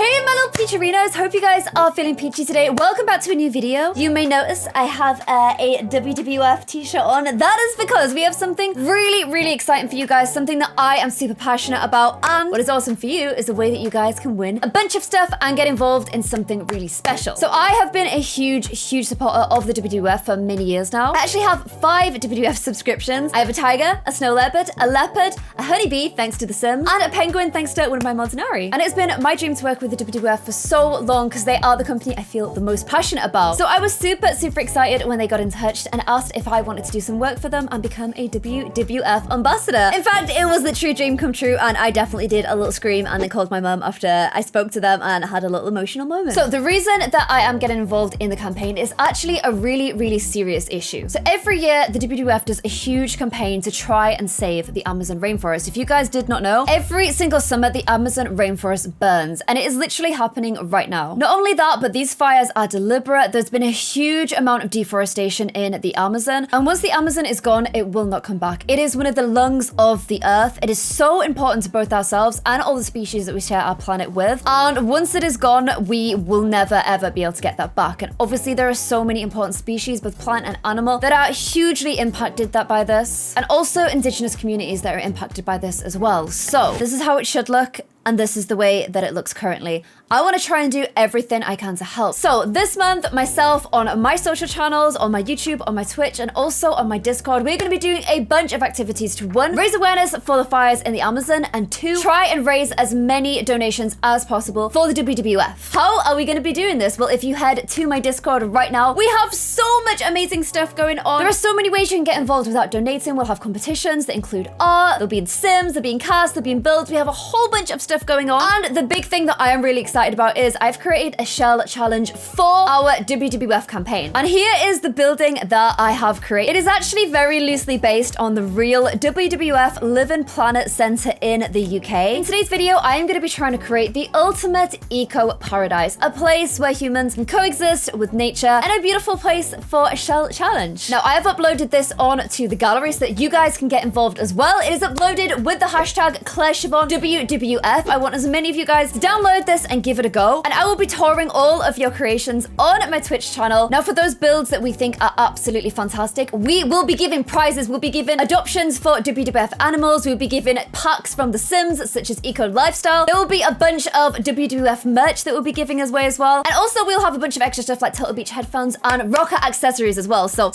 Hey my little peacherinos, hope you guys are feeling peachy today. Welcome back to a new video. You may notice I have a WWF t-shirt on. That is because we have something really exciting for you guys, something that I am super passionate about, and what is awesome for you is the way that you guys can win a bunch of stuff and get involved in something really special. So I have been a huge supporter of the WWF for many years now. I actually have 5 WWF subscriptions. I have a tiger, a snow leopard, a leopard, a honeybee thanks to The Sims, and a penguin thanks to one of my mods, Nari. And it's been my dream to work with the WWF for so long because they are the company I feel the most passionate about. So I was super excited when they got in touch and asked if I wanted to do some work for them and become a WWF ambassador. In fact, it was the true dream come true, and I definitely did a little scream and then called my mum after I spoke to them and had a little emotional moment. So the reason that I am getting involved in the campaign is actually a really serious issue. So every year the WWF does a huge campaign to try and save the Amazon rainforest. If you guys did not know, every single summer the Amazon rainforest burns, and it is literally happening right now. Not only that, but these fires are deliberate. There's been a huge amount of deforestation in the Amazon, and once the Amazon is gone, it will not come back. It is one of the lungs of the earth. It is so important to both ourselves and all the species that we share our planet with, and once it is gone, we will never ever be able to get that back. And obviously there are so many important species, both plant and animal, that are hugely impacted by this, and also indigenous communities that are impacted by this as well. So this is how it should look, and this is the way that it looks currently. I want to try and do everything I can to help. So this month, myself on my social channels, on my YouTube, on my Twitch, and also on my Discord, we're going to be doing a bunch of activities to 1, raise awareness for the fires in the Amazon, and 2, try and raise as many donations as possible for the WWF. How are we going to be doing this? Well, if you head to my Discord right now, we have so much amazing stuff going on. There are so many ways you can get involved without donating. We'll have competitions that include art, there'll be in Sims, there'll be in cast, there'll be in builds. We have a whole bunch of stuff going on. And the big thing that I am really excited about is I've created a shell challenge for our WWF campaign. And here is the building that I have created. It is actually very loosely based on the real WWF Living Planet Center in the UK. In today's video, I am going to be trying to create the ultimate eco paradise, a place where humans can coexist with nature, and a beautiful place for a shell challenge. Now, I have uploaded this on to the gallery so that you guys can get involved as well. It is uploaded with the hashtag Clare Siobhan WWF. I want as many of you guys to download this and give it a go. And I will be touring all of your creations on my Twitch channel. Now, for those builds that we think are absolutely fantastic, we will be giving prizes. We'll be giving adoptions for WWF animals. We'll be giving packs from The Sims, such as Eco Lifestyle. There will be a bunch of WWF merch that we'll be giving away as well. And also we'll have a bunch of extra stuff like Turtle Beach headphones and rocker accessories as well. So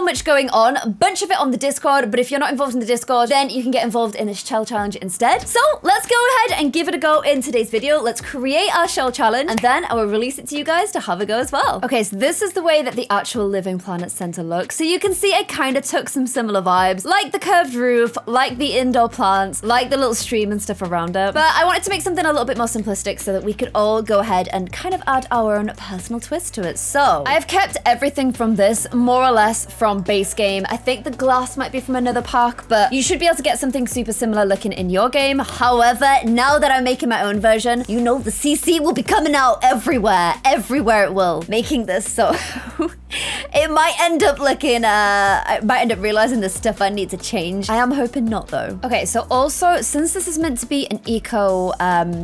much going on. A bunch of it on the Discord, but if you're not involved in the Discord, then you can get involved in this shell challenge instead. So let's go ahead and give it a go in today's video. Let's create our shell challenge, and then I will release it to you guys to have a go as well. Okay, so this is the way that the actual Living Planet Center looks. So you can see I kind of took some similar vibes, like the curved roof, like the indoor plants, like the little stream and stuff around it. But I wanted to make something a little bit more simplistic so that we could all go ahead and kind of add our own personal twist to it. So I've kept everything from this more or less from base game. I think the glass might be from another pack, but you should be able to get something super similar looking in your game. However, now that I'm making my own version, you know the CC will be coming out everywhere it will, making this so it might end up looking, I might end up realizing there's stuff I need to change. I am hoping not though. Okay, so also, since this is meant to be an eco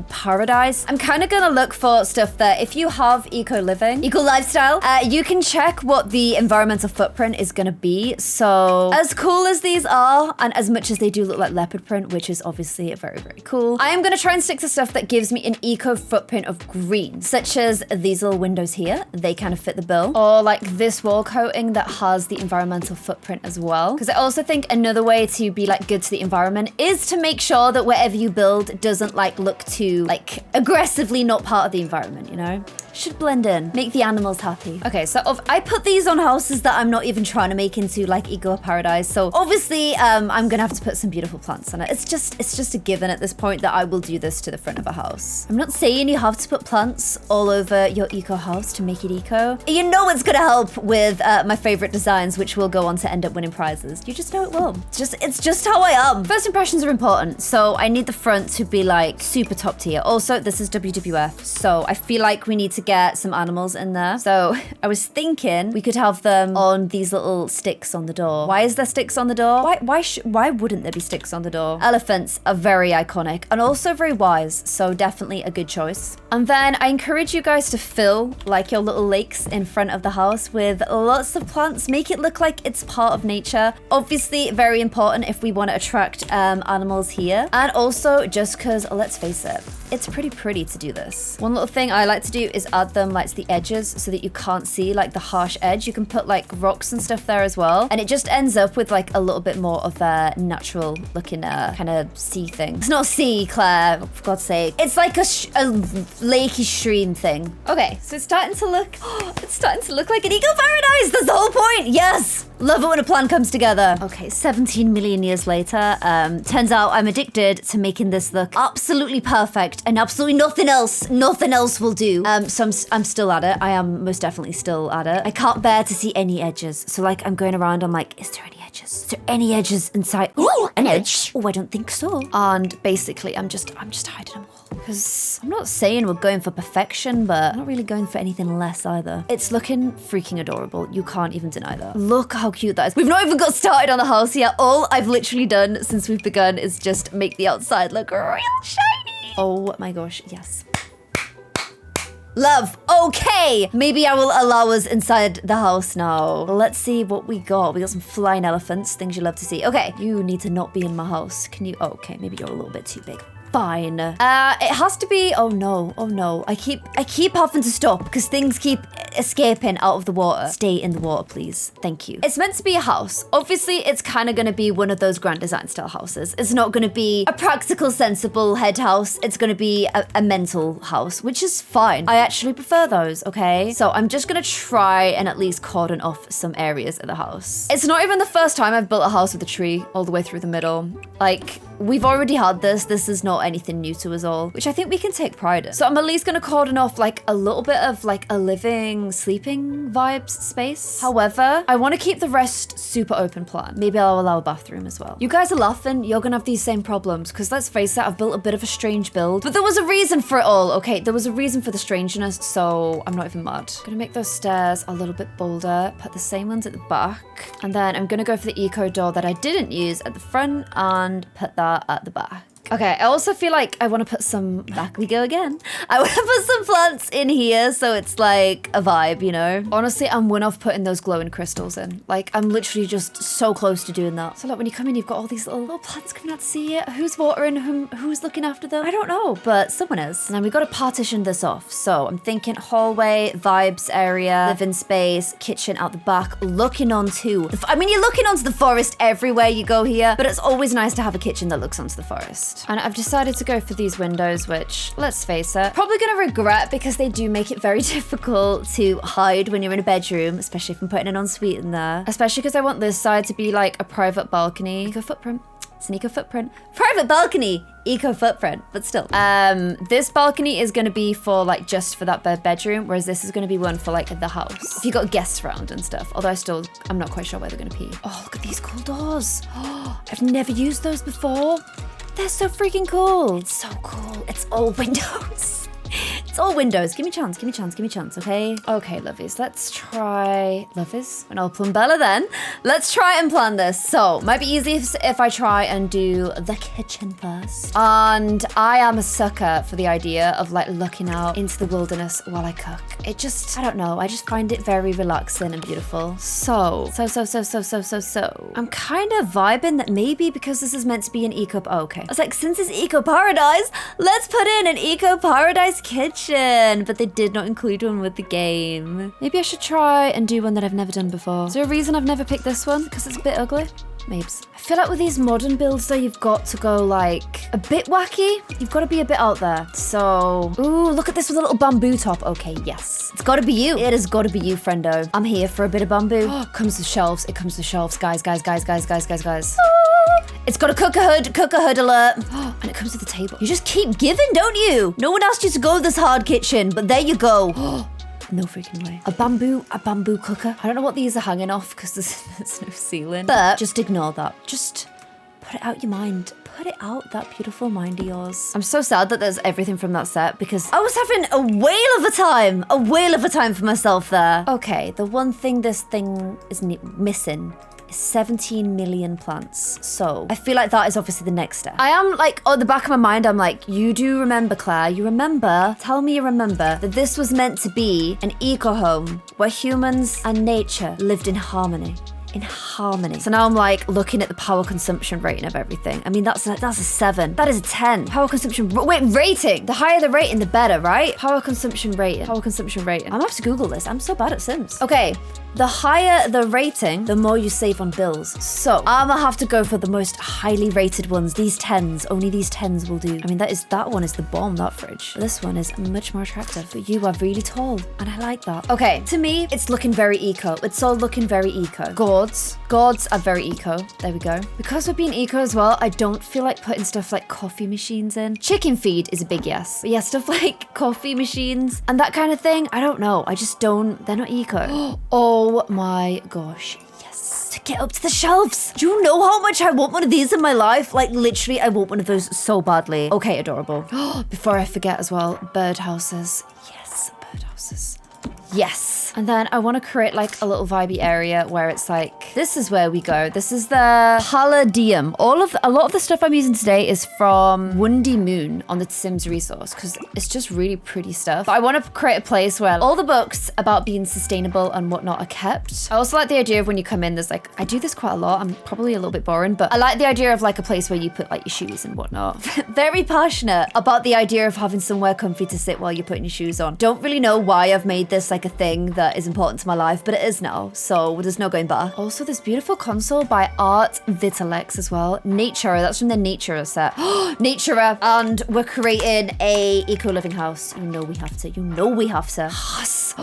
paradise, I'm kind of gonna look for stuff that if you have eco living, eco lifestyle, you can check what the environmental footprint is gonna be. So as cool as these are, and as much as they do look like leopard print, which is obviously very cool, I am gonna try and stick to stuff that gives me an eco footprint of green, such as these little windows here. They kind of fit the bill. Or like this wall coating that has the environmental footprint as well. Because I also think another way to be like good to the environment is to make sure that whatever you build doesn't like look too like aggressively not part of the environment, you know? Should blend in, make the animals happy. Okay, so I put these on houses that I'm not even trying to make into like eco paradise. So obviously I'm gonna have to put some beautiful plants on it. It's just a given at this point that I will do this to the front of a house. I'm not saying you have to put plants all over your eco house to make it eco. You know it's gonna help with with my favorite designs, which will go on to end up winning prizes. You just know it will. It's just how I am. First impressions are important, so I need the front to be like super top tier. Also, this is WWF, so I feel like we need to get some animals in there. So I was thinking we could have them on these little sticks on the door. Why is there sticks on the door? Why wouldn't there be sticks on the door? Elephants are very iconic and also very wise, so definitely a good choice. And then I encourage you guys to fill like your little lakes in front of the house with lots of plants. Make it look like it's part of nature. Obviously, very important if we want to attract animals here. And also just because, let's face it, it's pretty to do this. One little thing I like to do is add them like to the edges so that you can't see like the harsh edge. You can put like rocks and stuff there as well. And it just ends up with like a little bit more of a natural looking kind of sea thing. It's not sea, Claire, for God's sake. It's like a lakey stream thing. Okay, so it's starting to look like an eco-paradise. That's the whole point. Yes. Love it when a plan comes together. Okay, 17 million years later, turns out I'm addicted to making this look absolutely perfect and absolutely nothing else will do. So I'm still at it. I am most definitely still at it. I can't bear to see any edges. So like I'm going around, I'm like, is there any edges? Is there any edges inside? Ooh, an edge. Oh, I don't think so. And basically I'm just hiding them all. Because I'm not saying we're going for perfection, but I'm not really going for anything less either. It's looking freaking adorable. You can't even deny that. Look how cute that is. We've not even got started on the house yet. All I've literally done since we've begun is just make the outside look real shiny. Oh my gosh, yes. Love. Okay, maybe I will allow us inside the house now. Let's see what we got. We got some flying elephants, things you love to see. Okay, you need to not be in my house. Can you? Oh, okay, maybe you're a little bit too big. Fine. It has to be. Oh no. I keep having to stop because things keep escaping out of the water. Stay in the water, please. Thank you. It's meant to be a house. Obviously, it's kind of going to be one of those grand design style houses. It's not going to be a practical, sensible head house. It's going to be a mental house, which is fine. I actually prefer those, okay? So I'm just going to try and at least cordon off some areas of the house. It's not even the first time I've built a house with a tree all the way through the middle. Like, we've already had this. This is not anything new to us all, which I think we can take pride in. So I'm at least going to cordon off like a little bit of like a living, sleeping vibes space. However, I want to keep the rest super open plan. Maybe I'll allow a bathroom as well. You guys are laughing. You're going to have these same problems because let's face it, I've built a bit of a strange build, but there was a reason for it all. Okay, there was a reason for the strangeness, so I'm not even mad. I'm going to make those stairs a little bit bolder, put the same ones at the back, and then I'm going to go for the eco door that I didn't use at the front and put that at the back. Okay, I also feel like I want to put some, back we go again. I want to put some plants in here so it's like a vibe, you know? Honestly, I'm one off putting those glowing crystals in. Like, I'm literally just so close to doing that. So like when you come in, you've got all these little plants coming out to see it. Who's watering them? Who's looking after them? I don't know, but someone is. And then we got to partition this off. So I'm thinking hallway, vibes area, living space, kitchen out the back, looking onto, I mean, you're looking onto the forest everywhere you go here, but it's always nice to have a kitchen that looks onto the forest. And I've decided to go for these windows, which, let's face it, probably gonna regret because they do make it very difficult to hide when you're in a bedroom, especially if I'm putting an ensuite in there. Especially because I want this side to be like a private balcony. Eco footprint. It's an eco footprint. Private balcony, eco footprint, but still. This balcony is gonna be for like just for that bedroom, whereas this is gonna be one for like the house. If you got guests around and stuff. Although I'm not quite sure where they're gonna pee. Oh, look at these cool doors. Oh, I've never used those before. They're so freaking cool. It's so cool. It's all windows. It's all windows. Give me a chance, give me a chance, give me a chance, okay? Okay, lovies, let's try... Lovies? An old plumbella then. Let's try and plan this. So, might be easy if I try and do the kitchen first. And I am a sucker for the idea of like looking out into the wilderness while I cook. It just, I don't know, I just find it very relaxing and beautiful. So. I'm kind of vibing that maybe because this is meant to be an eco... Oh, okay. I was like, since it's eco paradise, let's put in an eco paradise kitchen, but they did not include one with the game. Maybe I should try and do one that I've never done before. Is there a reason I've never picked this one? Because it's a bit ugly? Maybe. I feel like with these modern builds though, you've got to go like a bit wacky. You've got to be a bit out there. So, ooh, look at this with a little bamboo top. Okay, yes. It's got to be you. It has got to be you, friendo. I'm here for a bit of bamboo. Oh, comes with shelves. It comes with shelves. Guys. It's got a cooker hood alert. And it comes with a table. You just keep giving, don't you? No one asked you to go to this hard kitchen, but there you go. No freaking way. A bamboo cooker. I don't know what these are hanging off because there's no ceiling. But just ignore that. Just put it out your mind. Put it out, that beautiful mind of yours. I'm so sad that there's everything from that set because I was having a whale of a time for myself there. Okay, the one thing this thing is missing is 17 million plants. So I feel like that is obviously the next step. I am like, on the back of my mind, I'm like, you do remember, Claire, you remember, tell me you remember that this was meant to be an eco-home where humans and nature lived in harmony. So now I'm like looking at the power consumption rating of everything. I mean, that's a 7. That is a 10. Power consumption, wait, rating. The higher the rating, the better, right? Power consumption rating. I'm gonna have to Google this. I'm so bad at Sims. Okay. The higher the rating, the more you save on bills. So I'm gonna have to go for the most highly rated ones. These 10s, only these 10s will do. I mean, that one is the bomb, that fridge. This one is much more attractive, but you are really tall and I like that. Okay, to me, it's looking very eco. It's all looking very eco. Gourds are very eco. There we go. Because we're being eco as well, I don't feel like putting stuff like coffee machines in. Chicken feed is a big yes. But yeah, stuff like coffee machines and that kind of thing, I don't know. I just don't, they're not eco. Oh my gosh. Yes. To get up to the shelves. Do you know how much I want one of these in my life? Like literally, I want one of those so badly. Okay, adorable. Before I forget as well, birdhouses. Yes, birdhouses. Yes. And then I want to create like a little vibey area where it's like, this is where we go. This is the Palladium. A lot of the stuff I'm using today is from Windy Moon on the Sims resource because it's just really pretty stuff. But I want to create a place where all the books about being sustainable and whatnot are kept. I also like the idea of when you come in, there's like, I do this quite a lot. I'm probably a little bit boring, but I like the idea of like a place where you put like your shoes and whatnot. Very passionate about the idea of having somewhere comfy to sit while you're putting your shoes on. Don't really know why I've made this like a thing that is important to my life, but it is now, so there's no going back. Also, this beautiful console by Art Vitalex as well. Nature, that's from the Nature set. Nature, and we're creating a eco-living house. You know we have to. Yes.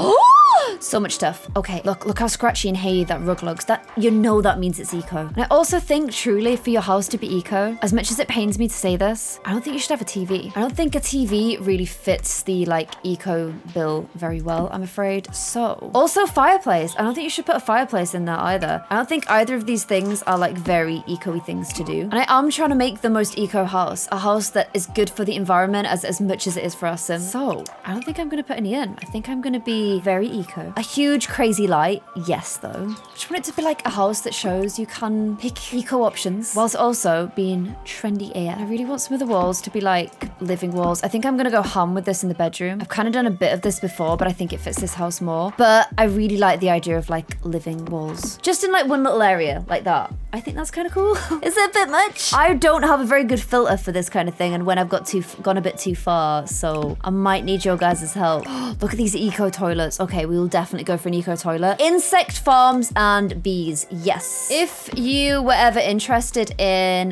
So much stuff. Okay, look how scratchy and hairy that rug looks. That, you know, that means it's eco. And I also think truly for your house to be eco, as much as it pains me to say this, I don't think you should have a TV. I don't think a TV really fits the like eco bill very well, I'm afraid. So also fireplace. I don't think you should put a fireplace in there either. I don't think either of these things are like very eco-y things to do. And I am trying to make the most eco house, a house that is good for the environment as much as it is for us Sims. So I don't think I'm gonna put any in. I think I'm gonna be very eco. A huge crazy light, yes though. I just want it to be like a house that shows you can pick eco options whilst also being trendy air. I really want some of the walls to be like living walls. I think I'm gonna go ham with this in the bedroom. I've kind of done a bit of this before, but I think it fits this house more. But I really like the idea of like living walls. Just in like one little area like that. I think that's kind of cool. Is it a bit much? I don't have a very good filter for this kind of thing and when I've gone a bit too far, so I might need your guys' help. Look at these eco toilets. Okay, we will definitely go for an eco toilet. Insect farms and bees, yes. If you were ever interested in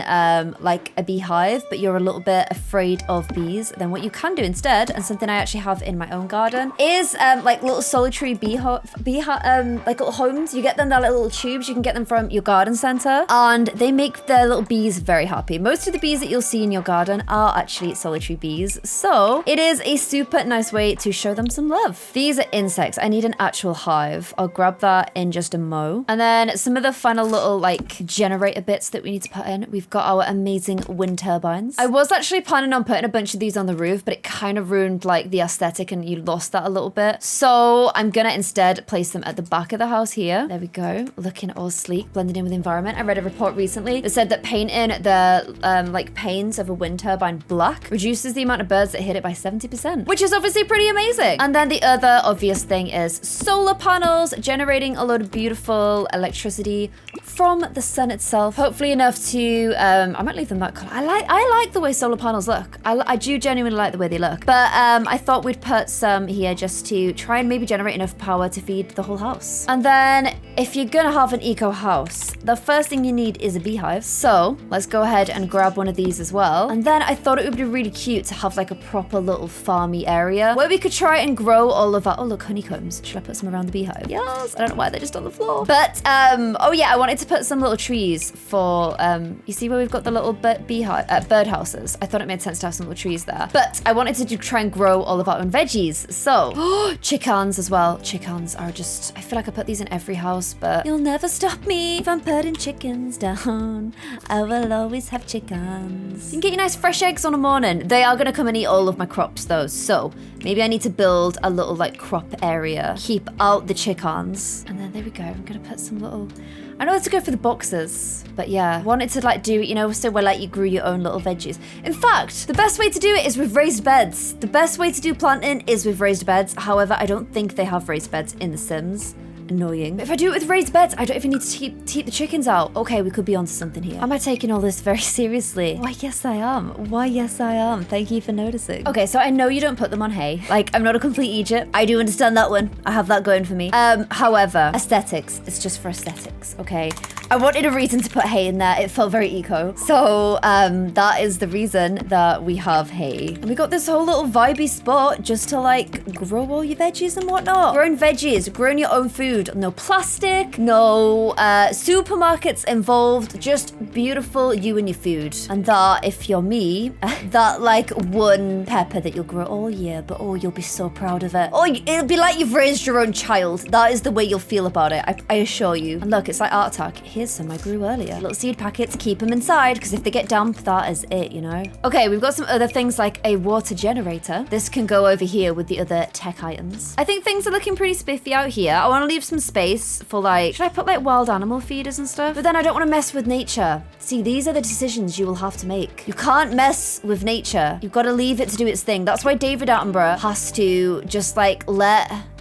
like a beehive, but you're a little bit afraid of bees, then what you can do instead, and something I actually have in my own garden, is like little solitary like little homes. You get them, they're like little tubes. You can get them from your garden center. And they make their little bees very happy. Most of the bees that you'll see in your garden are actually solitary bees. So it is a super nice way to show them some love. These are insects. I need an actual hive. I'll grab that in just a mo. And then some of the final little like generator bits that we need to put in. We've got our amazing wind turbines. I was actually planning on putting a bunch of these on the roof, but it kind of ruined like the aesthetic and you lost that a little bit. So I'm gonna instead place them at the back of the house here. There we go. Looking all sleek, blended in with the environment. I read a report recently that said that painting the like panes of a wind turbine black reduces the amount of birds that hit it by 70%, which is obviously pretty amazing. And then the other obvious thing is solar panels generating a lot of beautiful electricity from the sun itself. Hopefully enough to, I might leave them that color. I like the way solar panels look. I do genuinely like the way they look. But I thought we'd put some here just to try and maybe generate enough power to feed the whole house. And then if you're gonna have an eco house, the first thing you need is a beehive. So let's go ahead and grab one of these as well. And then I thought it would be really cute to have like a proper little farmy area where we could try and grow all of our, oh look, honeycombs. Should I put some around the beehive? Yes, I don't know why they're just on the floor. But, oh yeah, I wanted to put some little trees for, you see where we've got the little bird houses? I thought it made sense to have some little trees there. But I wanted to try and grow all of our own veggies. So, chickens as well. Chickens are just, I feel like I put these in every house, but you'll never stop me from putting chickens down. I will always have chickens. You can get your nice fresh eggs on a morning. They are gonna come and eat all of my crops though. So maybe I need to build a little like crop area, keep out the chickens. And then there we go. I'm gonna put some little, I know to go for the boxes, but yeah, I wanted to like do, you know, so where like you grew your own little veggies. In fact, the best way to do it is with raised beds. The best way to do planting is with raised beds. However, I don't think they have raised beds in The Sims. Annoying. But if I do it with raised beds, I don't even need to keep the chickens out. Okay, we could be onto something here. Am I taking all this very seriously? Why, yes, I am. Why, yes, I am. Thank you for noticing. Okay, so I know you don't put them on hay. Like, I'm not a complete Egypt. I do understand that one. I have that going for me. However, aesthetics. It's just for aesthetics, okay? I wanted a reason to put hay in there. It felt very eco. So, that is the reason that we have hay. And we got this whole little vibey spot just to, like, grow all your veggies and whatnot. Growing veggies, growing your own food. No plastic, no supermarkets involved, just beautiful you and your food. And that, if you're me, that like one pepper that you'll grow all year, but oh, you'll be so proud of it. Oh, it'll be like you've raised your own child. That is the way you'll feel about it, I assure you. And look, it's like Art Attack. Here's some I grew earlier. Little seed packets, keep them inside, because if they get damp, that is it, you know? Okay, we've got some other things like a water generator. This can go over here with the other tech items. I think things are looking pretty spiffy out here. I want to leave some space for like, should I put like wild animal feeders and stuff? But then I don't want to mess with nature. See, these are the decisions you will have to make. You can't mess with nature. You've got to leave it to do its thing. That's why David Attenborough has to just like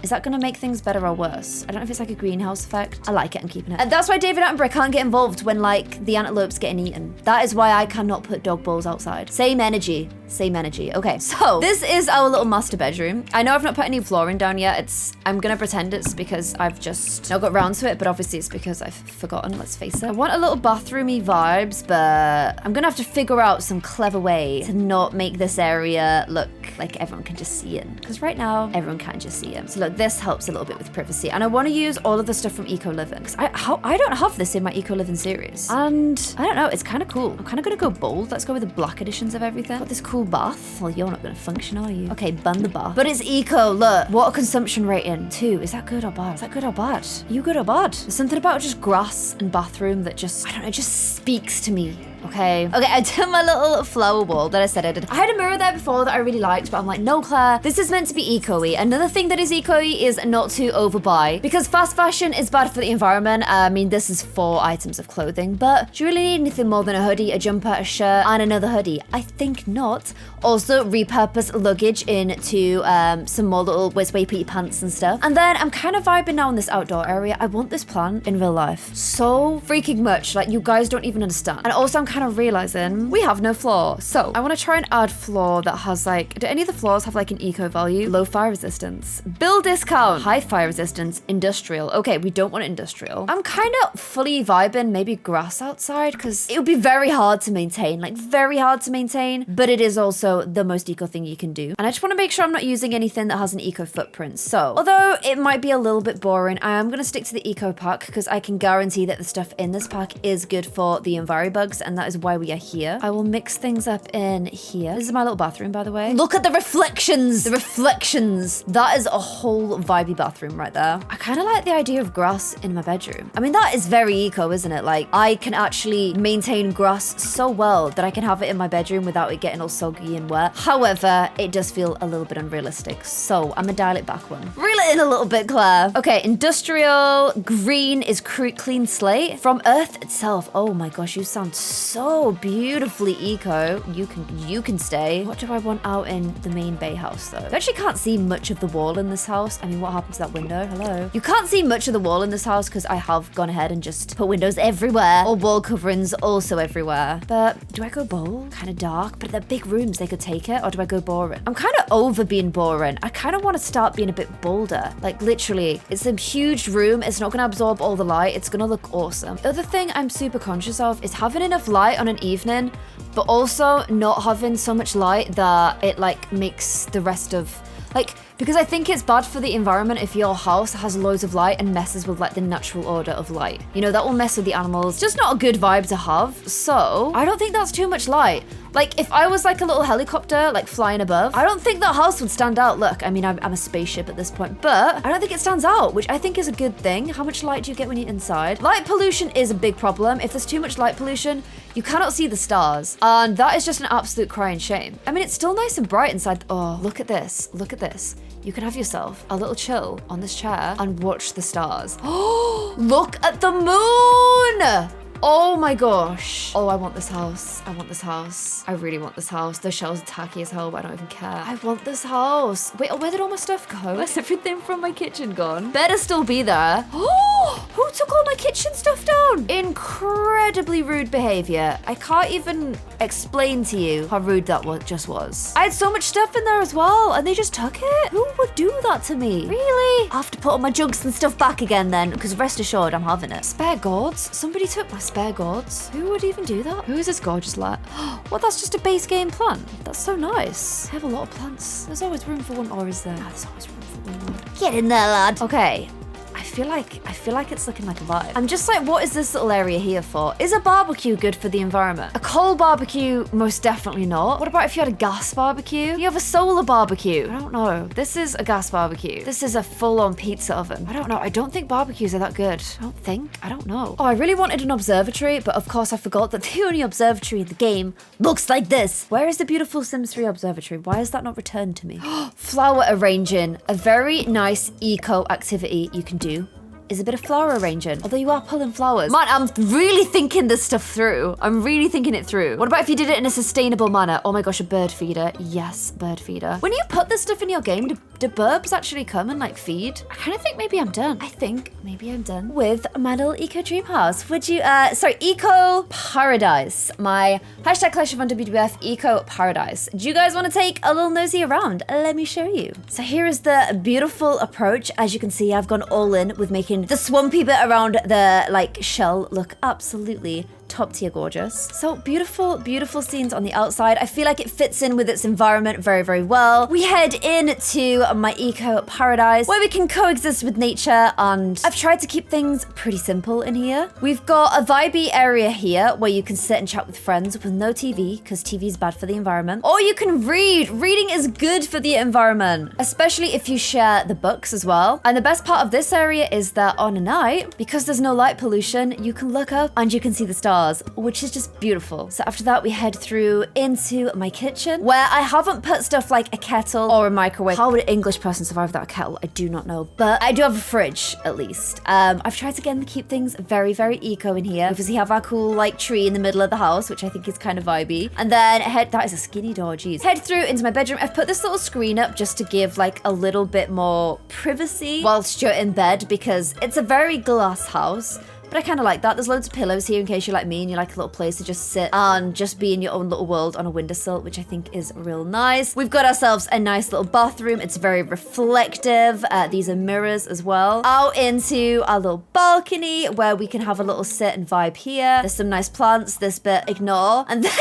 is that gonna make things better or worse? I don't know if it's like a greenhouse effect. I like it, I'm keeping it. And that's why David Attenborough can't get involved when like the antelope's getting eaten. That is why I cannot put dog balls outside. Same energy, same energy. Okay, so this is our little master bedroom. I know I've not put any flooring down yet. I'm gonna pretend it's because I've just not got round to it, but obviously it's because I've forgotten, let's face it. I want a little bathroomy vibes, but I'm gonna have to figure out some clever way to not make this area look like everyone can just see in. Because right now, everyone can just see it. So look, this helps a little bit with privacy. And I want to use all of the stuff from Eco Living. Because I don't have this in my Eco Living series. And I don't know, it's kind of cool. I'm kind of going to go bold. Let's go with the black editions of everything. Got this cool bath. Well, you're not going to function, are you? Okay, ban the bath. But it's eco, look. Water consumption rating, 2. Is that good or bad? Is that good or bad? Are you good or bad? There's something about just grass and bathroom that just, I don't know, it just speaks to me. Okay, I did my little flower wall that I said I did. I had a mirror there before that I really liked, but I'm like, no, Claire, this is meant to be eco-y. Another thing that is eco-y is not to overbuy, because fast fashion is bad for the environment. I mean, this is 4 items of clothing, but do you really need anything more than a hoodie, a jumper, a shirt, and another hoodie? I think not. Also, repurpose luggage into some more little where you put your pants and stuff. And then I'm kind of vibing now in this outdoor area. I want this plant in real life so freaking much. Like, you guys don't even understand. And also, I'm kind of realizing we have no floor. So I want to try and add floor that has like, do any of the floors have like an eco value? Low fire resistance, bill discount, high fire resistance, industrial. Okay, we don't want industrial. I'm kind of fully vibing maybe grass outside because it would be very hard to maintain, like very hard to maintain, but it is also the most eco thing you can do. And I just want to make sure I'm not using anything that has an eco footprint. So although it might be a little bit boring, I am going to stick to the eco pack because I can guarantee that the stuff in this pack is good for the EnviroBugs, and that is why we are here. I will mix things up in here. This is my little bathroom, by the way. Look at the reflections. The reflections. That is a whole vibey bathroom right there. I kind of like the idea of grass in my bedroom. I mean, that is very eco, isn't it? Like, I can actually maintain grass so well that I can have it in my bedroom without it getting all soggy and wet. However, it does feel a little bit unrealistic. So I'm gonna dial it back one. Reel it in a little bit, Claire. Okay, industrial. Green is clean slate. From Earth itself. Oh my gosh, you sound so beautifully eco. You can stay. What do I want out in the main bay house though? You actually can't see much of the wall in this house. I mean, what happened to that window? Hello. You can't see much of the wall in this house because I have gone ahead and just put windows everywhere, or wall coverings also everywhere. But do I go bold? Kind of dark, but they're big rooms, they could take it. Or do I go boring? I'm kind of over being boring. I kind of want to start being a bit bolder. Like literally, it's a huge room. It's not going to absorb all the light. It's going to look awesome. The other thing I'm super conscious of is having enough light on an evening, but also not having so much light that it like makes the rest of Like, because I think it's bad for the environment if your house has loads of light and messes with like the natural order of light. You know, that will mess with the animals. Just not a good vibe to have. So I don't think that's too much light. Like, if I was like a little helicopter, like flying above, I don't think that house would stand out. Look, I mean, I'm a spaceship at this point, but I don't think it stands out, which I think is a good thing. How much light do you get when you're inside? Light pollution is a big problem. If there's too much light pollution, you cannot see the stars. And that is just an absolute crying shame. I mean, it's still nice and bright inside. Oh, look at this. Look at this. You can have yourself a little chill on this chair and watch the stars. Oh, look at the moon. Oh my gosh. Oh, I want this house. I want this house. I really want this house. The shells are tacky as hell, but I don't even care. I want this house. Wait, where did all my stuff go? Where's everything from my kitchen gone? Better still be there. Oh, who took all my kitchen stuff down? Incredibly rude behavior. I can't even explain to you how rude that just was. I had so much stuff in there as well, and they just took it? Who would do that to me? Really? I have to put all my jugs and stuff back again then, because rest assured, I'm having it. Spare gourds? Somebody took my spare gourds? Who would even do that? Who is this gorgeous lad? Well, that's just a base game plant. That's so nice. I have a lot of plants. There's always room for one, or is there? There's always room for one more. Get in there, lad. Okay. I feel like it's looking like a vibe. I'm just like, what is this little area here for? Is a barbecue good for the environment? A coal barbecue, most definitely not. What about if you had a gas barbecue? You have a solar barbecue. I don't know. This is a gas barbecue. This is a full-on pizza oven. I don't know. I don't think barbecues are that good. I don't know. Oh, I really wanted an observatory, but of course I forgot that the only observatory in the game looks like this. Where is the beautiful Sims 3 observatory? Why is that not returned to me? Flower arranging. A very nice eco activity you can do is a bit of flower arranging, although you are pulling flowers. Man, I'm really thinking this stuff through. I'm really thinking it through. What about if you did it in a sustainable manner? Oh my gosh, a bird feeder. Yes, bird feeder. When you put this stuff in your game, do burbs actually come and like feed? I kind of think maybe I'm done. I think maybe I'm done with my little eco dream house. Would you, sorry, eco paradise. My hashtag Clare Siobhan WWF eco paradise. Do you guys want to take a little nosy around? Let me show you. So here is the beautiful approach. As you can see, I've gone all in with making the swampy bit around the like shell look absolutely top tier gorgeous. So beautiful, beautiful scenes on the outside. I feel like it fits in with its environment very, very well. We head into my eco paradise where we can coexist with nature, and I've tried to keep things pretty simple in here. We've got a vibey area here where you can sit and chat with friends with no TV, because TV is bad for the environment. Or you can read. Reading is good for the environment, especially if you share the books as well. And the best part of this area is that on a night, because there's no light pollution, you can look up and you can see the stars, which is just beautiful. So after that, we head through into my kitchen where I haven't put stuff like a kettle or a microwave. How would an English person survive without a kettle? I do not know, but I do have a fridge at least. I've tried to again keep things very, very eco in here because we have our cool like tree in the middle of the house, which I think is kind of vibey. And then that is a skinny door, geez. Head through into my bedroom. I've put this little screen up just to give like a little bit more privacy whilst you're in bed, because it's a very glass house. But I kind of like that. There's loads of pillows here in case you're like me and you like a little place to just sit and just be in your own little world on a windowsill, which I think is real nice. We've got ourselves a nice little bathroom. It's very reflective. These are mirrors as well. Out into our little balcony where we can have a little sit and vibe here. There's some nice plants. This bit, ignore. And then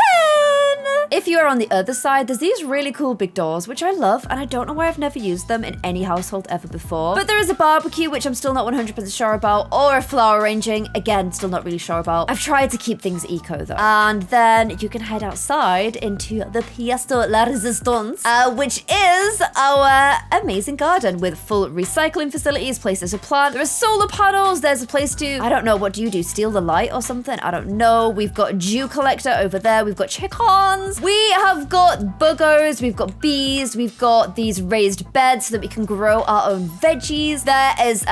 if you are on the other side, there's these really cool big doors, which I love, and I don't know why I've never used them in any household ever before. But there is a barbecue, which I'm still not 100% sure about, or a flower arranging, again, still not really sure about. I've tried to keep things eco though. And then you can head outside into the pièce de la résistance, which is our amazing garden with full recycling facilities, places to plant. There are solar panels. There's a place to, I don't know, what do you do? Steal the light or something? I don't know. We've got a dew collector over there. We've got chickens. We have got buggers. We've got bees. We've got these raised beds so that we can grow our own veggies. There is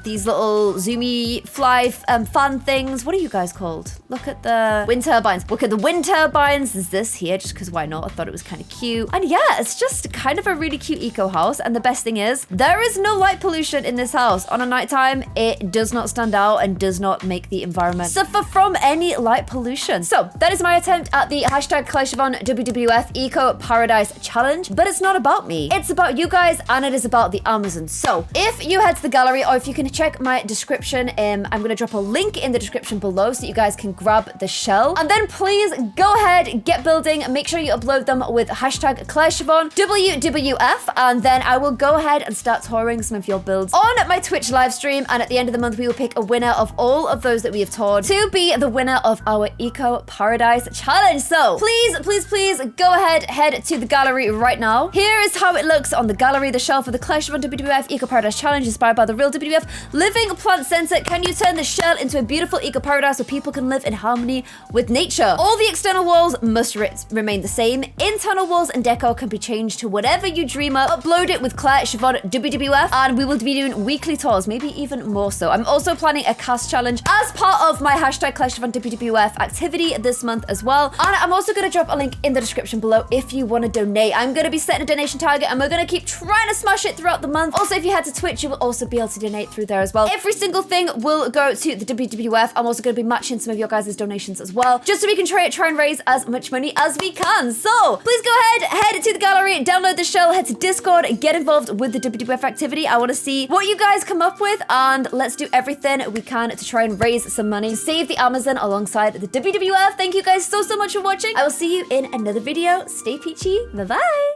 these little zoomy fly fan things. What are you guys called? Look at the wind turbines. Look at the wind turbines. There's this here just because why not? I thought it was kind of cute. And yeah, it's just kind of a really cute eco house. And the best thing is there is no light pollution in this house. On a nighttime, it does not stand out and does not make the environment suffer from any light pollution. So that is my attempt at the hashtag Clare Siobhan Siobhan WWF Eco Paradise Challenge, but it's not about me. It's about you guys, and it is about the Amazon. So if you head to the gallery, or if you can check my description, I'm gonna drop a link in the description below so you guys can grab the shell. And then please go ahead, get building, make sure you upload them with hashtag Clare Siobhan WWF, and then I will go ahead and start touring some of your builds on my Twitch live stream. And at the end of the month, we will pick a winner of all of those that we have toured to be the winner of our Eco Paradise Challenge. So please go ahead, head to the gallery right now. Here is how it looks on the gallery. The shell for the Clare Siobhan WWF Eco Paradise Challenge, inspired by the real WWF living plant center. Can you turn the shell into a beautiful eco paradise where people can live in harmony with nature? All the external walls must remain the same. Internal walls and decor can be changed to whatever you dream of. Upload it with Clare Siobhan WWF, and we will be doing weekly tours, maybe even more so. I'm also planning a cast challenge as part of my hashtag Clare Siobhan WWF activity this month as well. And I'm also going to drop a link in the description below if you want to donate. I'm going to be setting a donation target, and we're going to keep trying to smash it throughout the month. Also, if you head to Twitch, you will also be able to donate through there as well. Every single thing will go to the WWF. I'm also going to be matching some of your guys' donations as well, just so we can try and raise as much money as we can. So please go ahead, head to the gallery, download the shell, head to Discord, get involved with the WWF activity. I want to see what you guys come up with, and let's do everything we can to try and raise some money to save the Amazon alongside the WWF. Thank you guys so much for watching. I will see you in another video. Stay peachy. Bye-bye.